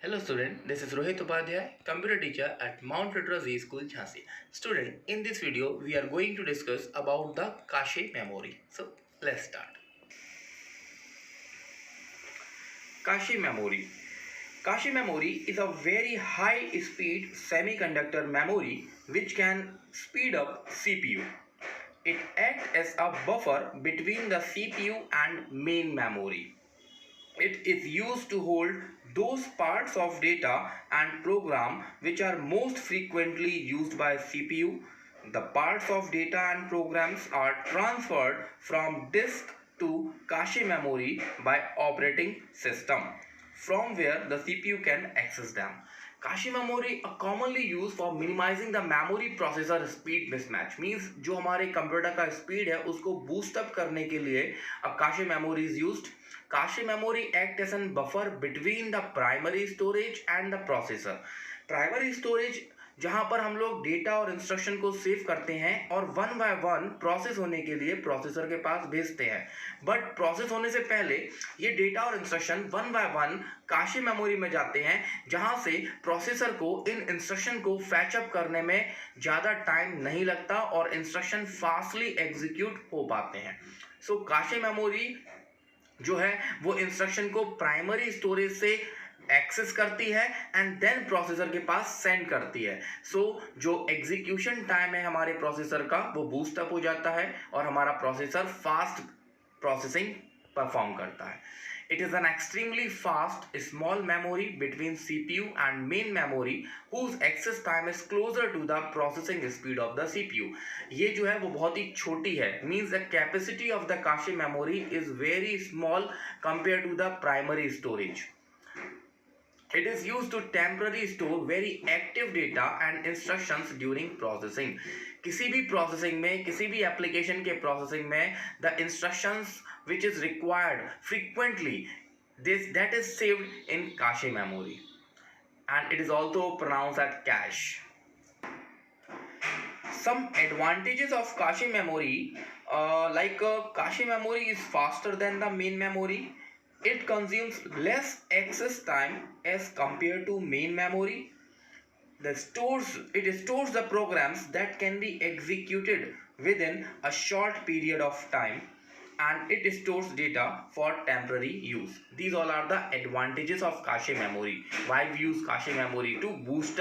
Hello student, this is Rohit Upadhyay, computer teacher at Mount Litera Z School, Jhansi. Student, in this video we are going to discuss about the cache memory. So let's start. Cache memory. Cache memory is a very high speed semiconductor memory which can speed up CPU. It acts as a buffer between the CPU and main memory. It is used to hold those parts of data and program which are most frequently used by CPU. The parts of data and programs are transferred from disk to cache memory by operating system, from where the CPU can access them. Cache memory are commonly used for minimizing the memory processor speed mismatch. Means जो हमारे computer का speed है उसको boost up करने के लिए अब cache memory is used. Cache memory acts as a buffer between the primary storage and the processor. Primary storage जहां पर हम लोग डेटा और इंस्ट्रक्शन को सेव करते हैं और वन बाय वन प्रोसेस होने के लिए प्रोसेसर के पास भेजते हैं. बट प्रोसेस होने से पहले ये डेटा और instruction one by one cache memory में जाते हैं, जहां से प्रोसेसर को इन इंस्ट्रक्शन को फैचअप करने में ज़्यादा टाइम नहीं लगता और इंस्ट्रक्शन फास्टली एग्जीक्यूट हो पाते हैं. सो काशे मेमोरी जो है वो इंस्ट्रक्शन को प्राइमरी स्टोरेज से एक्सेस करती है एंड देन प्रोसेसर के पास सेंड करती है. सो जो एग्जीक्यूशन टाइम है हमारे प्रोसेसर का वो बूस्ट अप हो जाता है और हमारा प्रोसेसर फास्ट प्रोसेसिंग परफॉर्म करता है. It is an extremely fast small memory between CPU and main memory whose access time is closer to the processing speed of the CPU. ये जो है वो बहुत ही छोटी है. Means the capacity of the cache memory is very small compared to the primary storage. It is used to temporarily store very active data and instructions during processing. किसी भी processing में, किसी भी एप्लीकेशन के प्रोसेसिंग में the instructions which is required frequently, that is saved in cache memory, and it is also pronounced as cache. Some advantages of cache memory, cache memory is faster than the main memory. It consumes less access time as compared to main memory. It stores the programs that can be executed within a short period of time, and it stores data for temporary use. These all are the advantages of cache memory. Why we use cache memory? To boost up